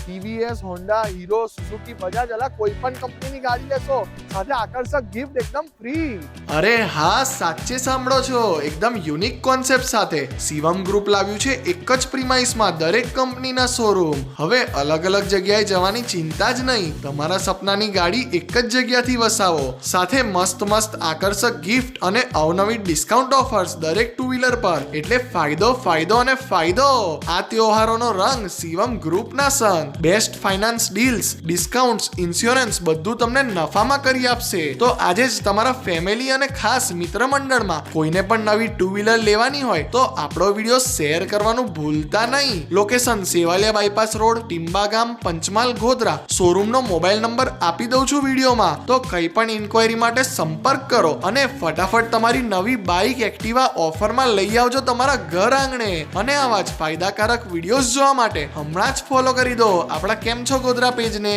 TVS, Honda, hero, Suzuki, Bajaj, અલા કોઈ પણ કંપનીની ગાડી લેશો સાથે આકર્ષક ગિફ્ટ એકદમ ફ્રી. અરે હા, સાચે સાંભળો છો, એકદમ યુનિક કોન્સેપ્ટ સાથે શિવમ ગ્રુપ લાવ્યું છે એક જ પ્રીમાઇસમાં દરેક કંપનીના શોરૂમ. હવે અલગ અલગ જગ્યાએ જવાની ચિંતા જ નહીં, તમારા સપનાની ગાડી એક જ જગ્યાથી વસાવો, સાથે મસ્ત મસ્ત આકર્ષક ગિફ્ટ અને અવનવી ડિસ્કાઉન્ટ ઓફર્સ દરેક ટુ વ્હીલર પર. એટલે ફાયદો ફાયદો અને ફાયદો. આ તહેવારોનો રંગ શિવમ ગ્રુપના સંગ. Best finance deals, discounts, insurance બધું તમને નફામાં કરી આપશે. તો આજે જ તમારા ફેમિલી અને ખાસ મિત્ર મંડળમાં કોઈને પણ નવી ટુ વ્હીલર લેવાની હોય તો આપણો વિડીયો શેર કરવાનું ભૂલતા નહીં. Location Sevaliya bypass road, Timba ગામ, પંચમહાલ, ગોધરા. શોરૂમનો મોબાઈલ નંબર આપી દઉં છું વિડીયોમાં, તો કંઈ પણ ઇન્ક્વાયરી માટે સંપર્ક કરો અને ફટાફટ તમારી નવી બાઇક, એક્ટિવા ઓફરમાં લઈ આવજો તમારા ઘર આંગણે. અને આવા જ ફાયદાકારક વિડીયોઝ જોવા માટે હમણાં જ ફોલો કરી દો આપણા કેમ છો ગોધરા પેજને.